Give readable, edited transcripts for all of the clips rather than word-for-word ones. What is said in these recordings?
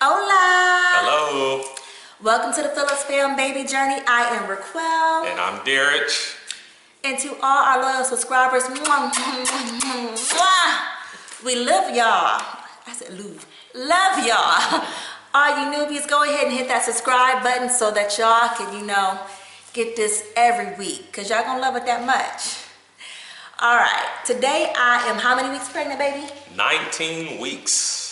Hola! Hello. Welcome to the Phillips Fam baby journey. I am Requill. And I'm Derrich. And to all our loyal subscribers, we love y'all. I said love y'all. All you newbies, go ahead and hit that subscribe button so that y'all can, get this every week. Because y'all gonna love it that much. All right, today I am how many weeks pregnant, baby? 19 weeks.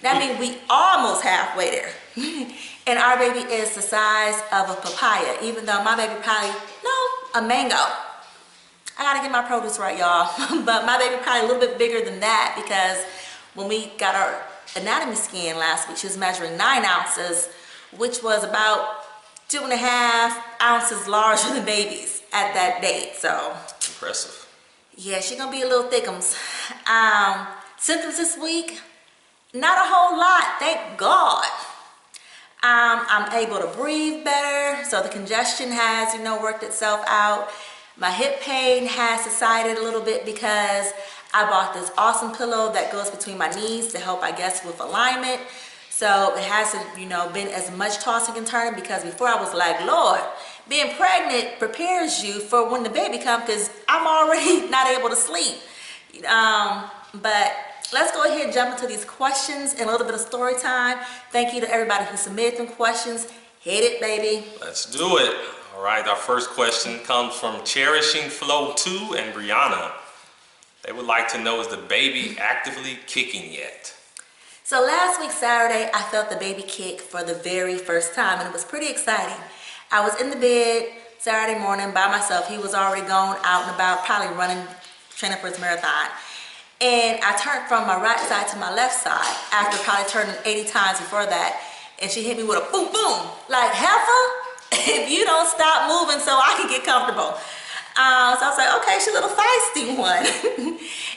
That means we almost halfway there. And our baby is the size of a papaya, even though my baby probably, a mango. I gotta get my produce right, y'all. But my baby probably a little bit bigger than that because when we got our anatomy scan last week, she was measuring 9 ounces, which was about 2.5 ounces larger than babies at that date, so. Impressive. Yeah, she's gonna be a little thickums. Symptoms this week, not a whole lot, thank God. I'm able to breathe better, so the congestion has, worked itself out. My hip pain has subsided a little bit because I bought this awesome pillow that goes between my knees to help, I guess, with alignment. So it hasn't, been as much tossing and turning because before I was like, Lord, being pregnant prepares you for when the baby comes because I'm already not able to sleep. But let's go ahead and jump into these questions and a little bit of story time. Thank you to everybody who submitted them questions. Hit it, baby. Let's do it. All right, our first question comes from Cherishing Flow 2 and Brianna. They would like to know, is the baby actively kicking yet? So last week, Saturday, I felt the baby kick for the very first time, and it was pretty exciting. I was in the bed Saturday morning by myself. He was already gone out and about, probably training for his marathon. And I turned from my right side to my left side after probably turning 80 times before that. And she hit me with a boom, boom, like, heifer, if you don't stop moving so I can get comfortable. So I was like, okay, she's a little feisty one.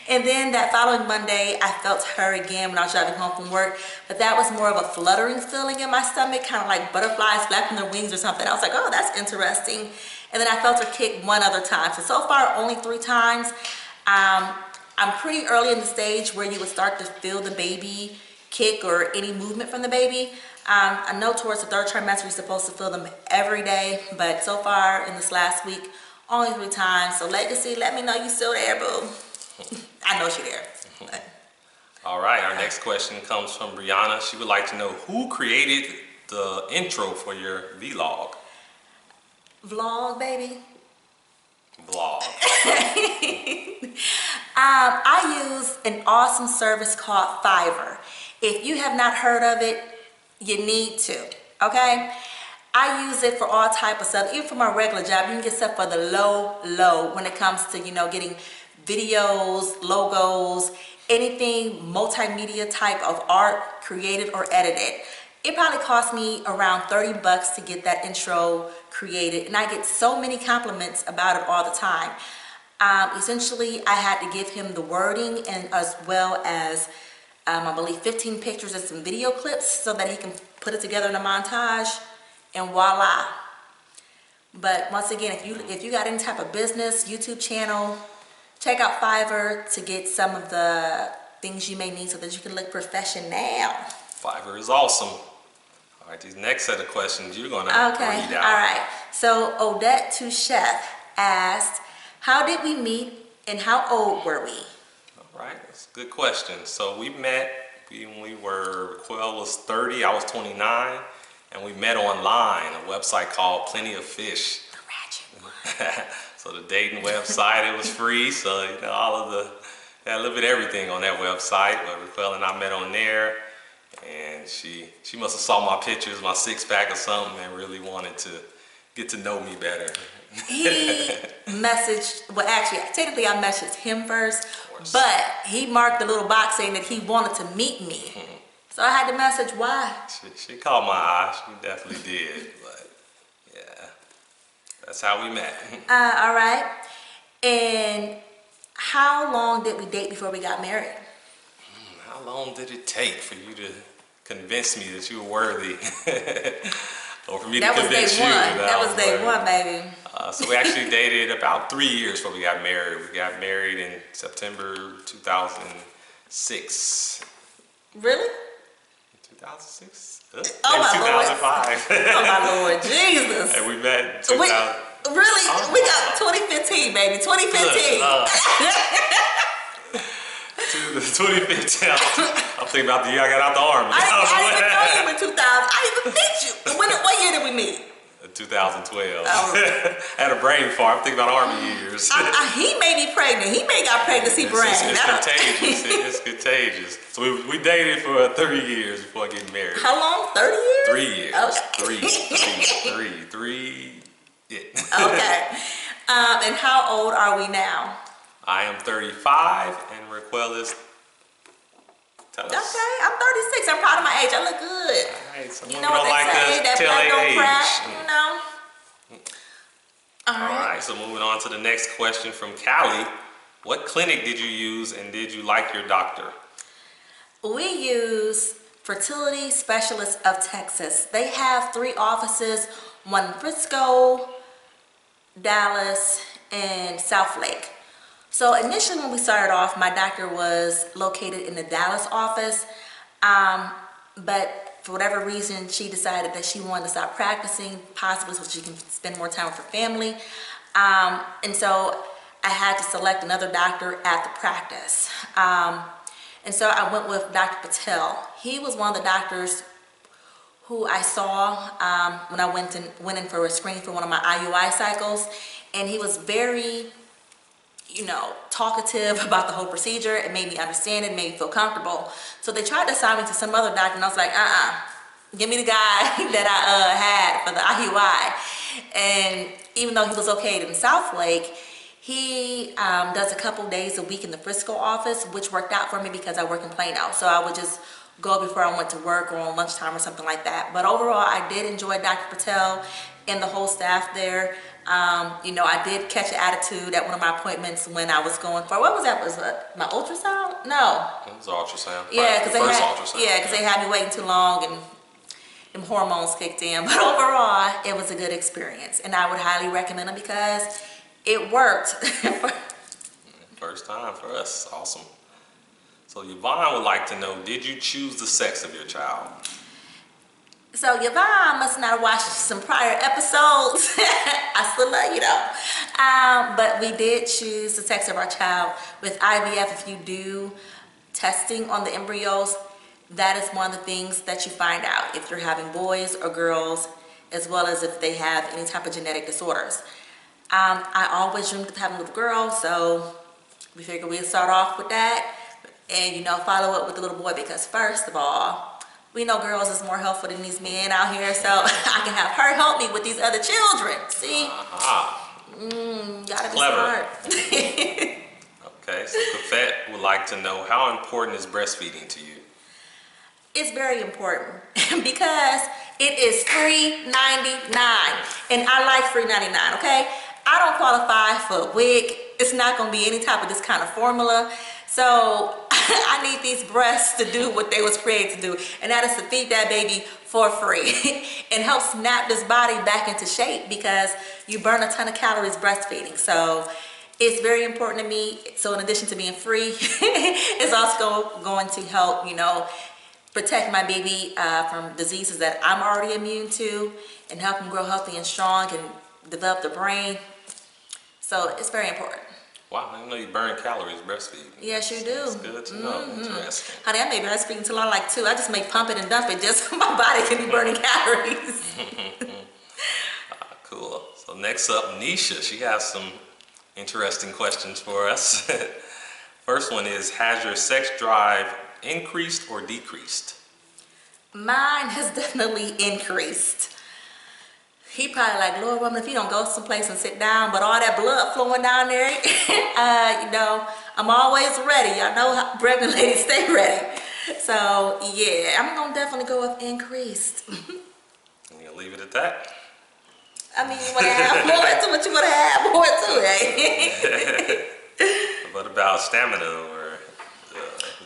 And then that following Monday, I felt her again when I was driving home from work. But that was more of a fluttering feeling in my stomach, kind of like butterflies flapping their wings or something. I was like, oh, that's interesting. And then I felt her kick one other time. So far, only 3 times. I'm pretty early in the stage where you would start to feel the baby kick or any movement from the baby. I know towards the 3rd trimester you're supposed to feel them every day, but so far in this last week, only 3 times. So Legacy, let me know you still there, boo. I know she's there. But. All right, our next question comes from Brianna. She would like to know who created the intro for your vlog. Vlog, baby? Vlog. I use an awesome service called Fiverr. If you have not heard of it, you need to, okay? I use it for all type of stuff, even for my regular job. You can get stuff for the low when it comes to, getting videos, logos, anything multimedia type of art created or edited. It probably cost me around $30 to get that intro created, and I get so many compliments about it all the time. Essentially, I had to give him the wording and as well as I believe 15 pictures and some video clips so that he can put it together in a montage, and voila. But once again, if you got any type of business, YouTube channel, check out Fiverr to get some of the things you may need so that you can look professional. Fiverr is awesome. All right, these next set of questions you're gonna read out. All right. So Odette to Chef asked, how did we meet and how old were we? All right, that's a good question. So we met when Requill was 30, I was 29, and we met online, a website called Plenty of Fish. The ratchet one. So the dating website, it was free, so had a little bit of everything on that website. But Requill and I met on there, and she must have saw my pictures, my 6-pack or something, and really wanted to get to know me better. He messaged, well actually, technically I messaged him first, but he marked the little box saying that he wanted to meet me. So I had to message why. She caught my eye, she definitely did, but yeah, that's how we met. All right, and how long did we date before we got married? How long did it take for you to convince me that you were worthy? Or for me to convince you that was day one, baby. So we actually dated about 3 years before we got married. We got married in September 2006. Really? 2006? Oh my Lord. 2005. Oh my Lord, Jesus. And we met in 2000. Really? Oh, We got 2015, baby. 2015. 2015. I'm thinking about the year I got out the army. I didn't even know you in 2000. I didn't even meet you. What year did we meet? 2012. Oh. Had a brain fart. I'm thinking about army years. He made me pregnant. He may got pregnancy brain. It's contagious. It's contagious. So we dated for 30 years before getting married. How long? 30 years? 3 years. Okay. Three. Yeah. Okay. And how old are we now? I am 35 and Requill is. Tell us. Okay, I'm 36. I'm proud of my age. I look good. Alright, some You women know what don't they like say? to That tell blood their don't age. crack, you know? All right. Alright, so moving on to the next question from Callie. What clinic did you use and did you like your doctor? We use Fertility Specialists of Texas. They have 3 offices, one in Frisco, Dallas, and South Lake. So initially when we started off, my doctor was located in the Dallas office, but for whatever reason, she decided that she wanted to stop practicing, possibly so she can spend more time with her family. And so I had to select another doctor at the practice. And so I went with Dr. Patel. He was one of the doctors who I saw when I went in for a screening for one of my IUI cycles. And he was very, talkative about the whole procedure. It made me understand it, made me feel comfortable. So they tried to assign me to some other doctor, and I was like, give me the guy that I had for the IUI. And even though he was located in South Lake, he does a couple days a week in the Frisco office, which worked out for me because I work in Plano. So I would just go before I went to work or on lunchtime or something like that. But overall, I did enjoy Dr. Patel and the whole staff there. I did catch an attitude at one of my appointments when I was going for, what was that? Was it my ultrasound? No. It was ultrasound. Yeah, because ultrasound. they had me waiting too long and them hormones kicked in. But overall, it was a good experience, and I would highly recommend it because it worked. First time for us. Awesome. So Yvonne would like to know, did you choose the sex of your child? So Yvonne must not have watched some prior episodes. I still love you though. But we did choose the sex of our child. With IVF, if you do testing on the embryos, that is one of the things that you find out if you're having boys or girls, as well as if they have any type of genetic disorders. I always dreamed of having a little girl, so we figured we'd start off with that and follow up with the little boy, because first of all, we know girls is more helpful than these men out here, so I can have her help me with these other children. See? Gotta be Clever. smart. Okay, so Kafette would like to know, how important is breastfeeding to you? It's very important because it is $3.99, and I like $3.99. Okay, I don't qualify for a wig. It's not going to be any type of this kind of formula, so I need these breasts to do what they was created to do, and that is to feed that baby for free and help snap this body back into shape, because you burn a ton of calories breastfeeding. So it's very important to me. So in addition to being free, it's also going to help, protect my baby from diseases that I'm already immune to, and help him grow healthy and strong and develop the brain. So it's very important. Wow, I didn't know you burn calories breastfeeding. Yes, you do. That's good to know. Interesting. Honey, I may breastfeed until I'm like 2. I just make pump it and dump it just so my body can be burning calories. Cool. So next up, Nisha. She has some interesting questions for us. First one is, has your sex drive increased or decreased? Mine has definitely increased. He probably like, Lord, woman, if you don't go someplace and sit down, but all that blood flowing down there, I'm always ready. Y'all know how pregnant ladies stay ready. So yeah, I'm gonna definitely go with increased. And you'll leave it at that? I mean, you wanna have more to it, you wanna have more to it. What about stamina or?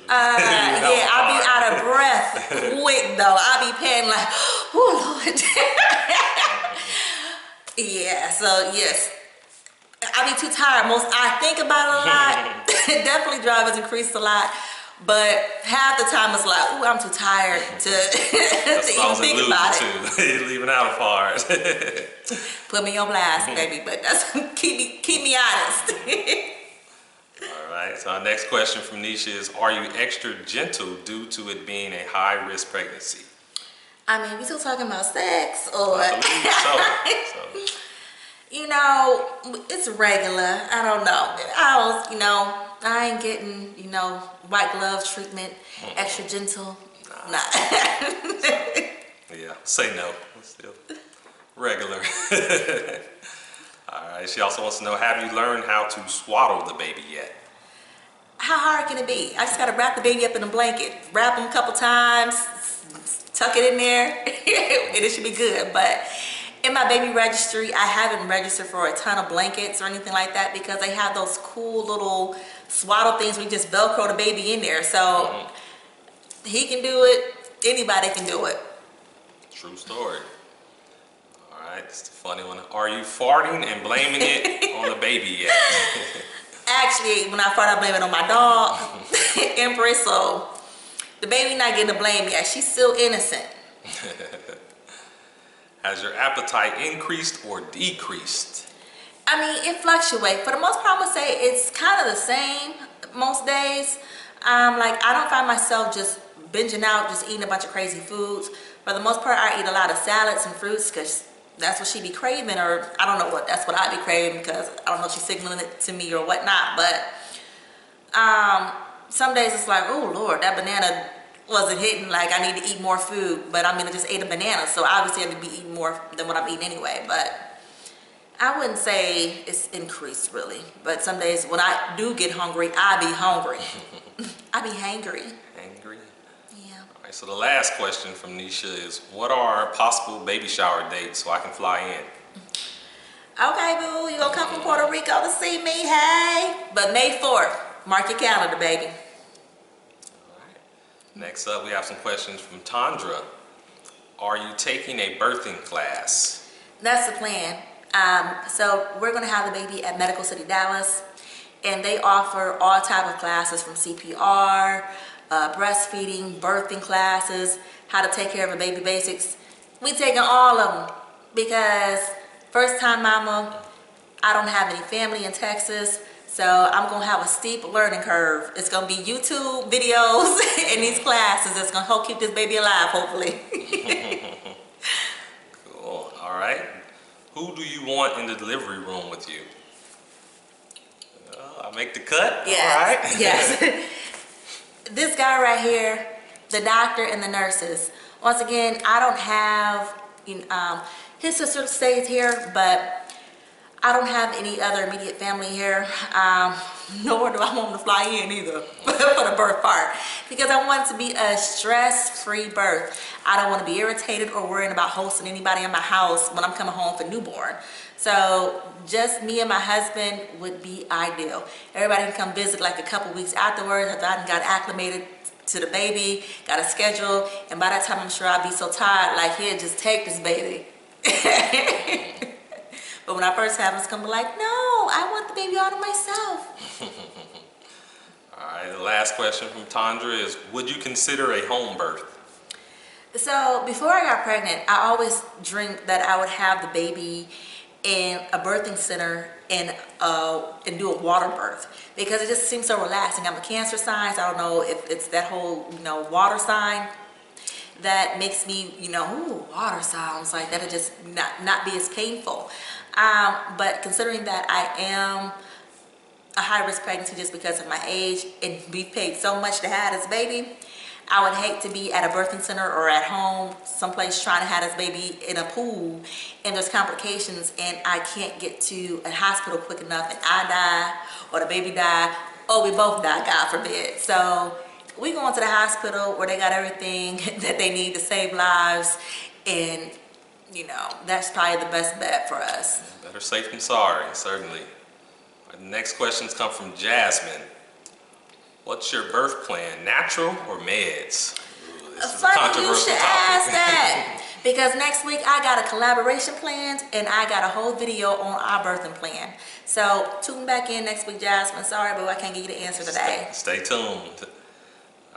Yeah, I'll be out of breath quick though. I'll be panting like, oh Lord. Yeah, so yes, I'll be too tired. I think about it a lot. Definitely drive has increased a lot, But half the time it's like, ooh, I'm too tired to, to even think about it. You're leaving out a part. Put me on blast, baby, but that's keep me honest. All right, so our next question from Nisha is, are you extra gentle due to it being a high-risk pregnancy? I mean, we still talking about sex or? I believe so. You know, it's regular. I don't know. I ain't getting, white glove treatment, extra gentle. Nah. Yeah, say no. Still regular. All right, she also wants to know, have you learned how to swaddle the baby yet? How hard can it be? I just gotta wrap the baby up in a blanket, wrap him a couple times, tuck it in there, and it should be good. But in my baby registry, I haven't registered for a ton of blankets or anything like that because they have those cool little swaddle things where you just Velcro the baby in there. So he can do it, anybody can do it. True story. All right, it's a funny one. Are you farting and blaming it on the baby yet? Actually, when I fart, I blame it on my dog, Empress, so the baby not getting the blame yet. She's still innocent. Has your appetite increased or decreased? I mean, it fluctuates. For the most part, I would say it's kind of the same most days. Like, I don't find myself just binging out, just eating a bunch of crazy foods. For the most part, I eat a lot of salads and fruits because that's what she be craving, or I don't know what, that's what I be craving because I don't know if she's signaling it to me or whatnot. But some days it's like, oh Lord, that banana wasn't hitting, like I need to eat more food, but I mean I just ate a banana, so obviously I need to be eating more than what I'm eating anyway. But I wouldn't say it's increased really, but some days when I do get hungry, I be hungry. I be hangry. Angry? Yeah. All right, so the last question from Nisha is, what are possible baby shower dates so I can fly in? Okay, boo, you gonna come from Puerto Rico to see me, hey? But May 4th, mark your calendar, baby. Next up, we have some questions from Tandra. Are you taking a birthing class? That's the plan. So we're gonna have the baby at Medical City, Dallas, and they offer all type of classes from CPR, breastfeeding, birthing classes, how to take care of a baby basics. We taking all of them because first time mama, I don't have any family in Texas. So I'm gonna have a steep learning curve. It's gonna be YouTube videos and these classes that's gonna help keep this baby alive, hopefully. Cool, all right. Who do you want in the delivery room with you? I make the cut, Yes. all right. Yes. This guy right here, the doctor and the nurses. Once again, I don't have, his sister stays here, but I don't have any other immediate family here, nor do I want them to fly in either for the birth part, because I want it to be a stress-free birth. I don't want to be irritated or worrying about hosting anybody in my house when I'm coming home for newborn. So just me and my husband would be ideal. Everybody can come visit like a couple weeks afterwards after I got acclimated to the baby, got a schedule, and by that time I'm sure I'll be so tired, like, here, just take this baby. But when I first have it, it's gonna be like, no, I want the baby all to myself. All right, the last question from Tandra is, would you consider a home birth? So before I got pregnant, I always dreamed that I would have the baby in a birthing center and do a water birth because it just seems so relaxing. I'm a Cancer sign, so I don't know if it's that whole, water sign that makes me, ooh, water sounds like that'll just not be as painful. But considering that I am a high-risk pregnancy just because of my age and we paid so much to have this baby, I would hate to be at a birthing center or at home someplace trying to have this baby in a pool and there's complications and I can't get to a hospital quick enough and I die or the baby die or we both die, God forbid. So we go into the hospital where they got everything that they need to save lives, and that's probably the best bet for us. Better safe than sorry, certainly. The next questions come from Jasmine. What's your birth plan, natural or meds? Ooh, this is a Funny controversial you should topic. ask that because next week I got a collaboration planned and I got a whole video on our birthing plan. So tune back in next week, Jasmine. Sorry, but I can't give you the answer today. Stay tuned.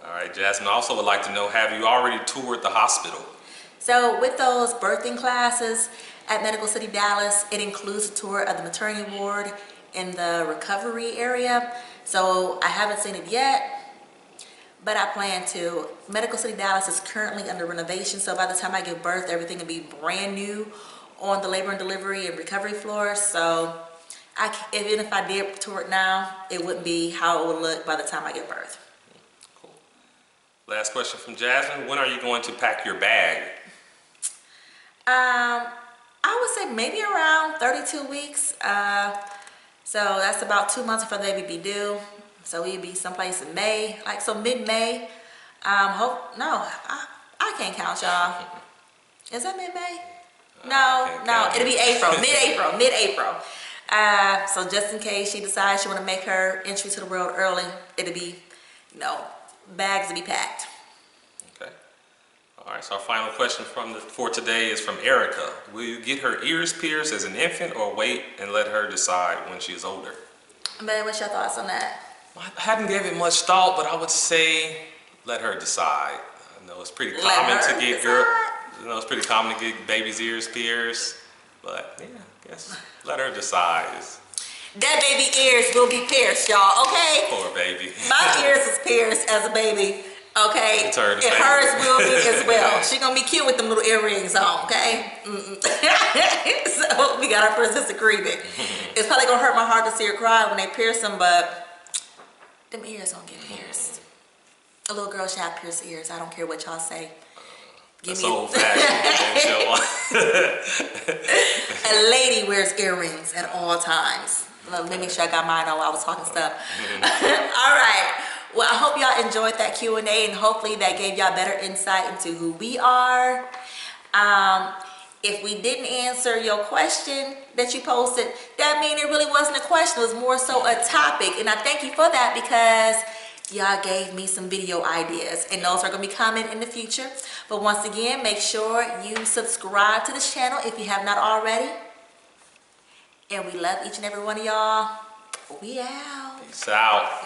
All right, Jasmine, I also would like to know, have you already toured the hospital? So with those birthing classes at Medical City Dallas, it includes a tour of the maternity ward in the recovery area. So I haven't seen it yet, but I plan to. Medical City Dallas is currently under renovation, so by the time I give birth, everything will be brand new on the labor and delivery and recovery floors. So even if I did tour it now, it wouldn't be how it would look by the time I give birth. Cool. Last question from Jasmine. When are you going to pack your bag? I would say maybe around 32 weeks. So that's about 2 months before the baby be due. So we'd be someplace in May, like so mid-May. I can't count, y'all. Is that mid-May? No, it'll be April, mid-April. So just in case she decides she want to make her entry to the world early, it'll be, bags to be packed. Okay. All right, so our final question for today is from Erica. Will you get her ears pierced as an infant or wait and let her decide when she is older? Man, what's your thoughts on that? I hadn't given it much thought, but I would say let her decide. I know it's pretty common to get it's pretty common to get baby's ears pierced, but yeah, I guess let her decide. That baby ears will be pierced, y'all, okay? Poor baby. My ears is pierced as a baby, okay? It's hers will be as well. She gonna be cute with them little earrings on, okay? So we got our first disagreement. It's probably gonna hurt my heart to see her cry when they pierce them, but them ears don't get pierced. A little girl should have pierced ears. I don't care what y'all say. That's old-fashioned. A lady wears earrings at all times. Let me make sure I got mine on while I was talking stuff. All right. Well, I hope y'all enjoyed that Q&A, and hopefully that gave y'all better insight into who we are. If we didn't answer your question that you posted, that means it really wasn't a question. It was more so a topic. And I thank you for that, because y'all gave me some video ideas, and those are going to be coming in the future. But once again, make sure you subscribe to this channel if you have not already. And we love each and every one of y'all. We out. Peace out.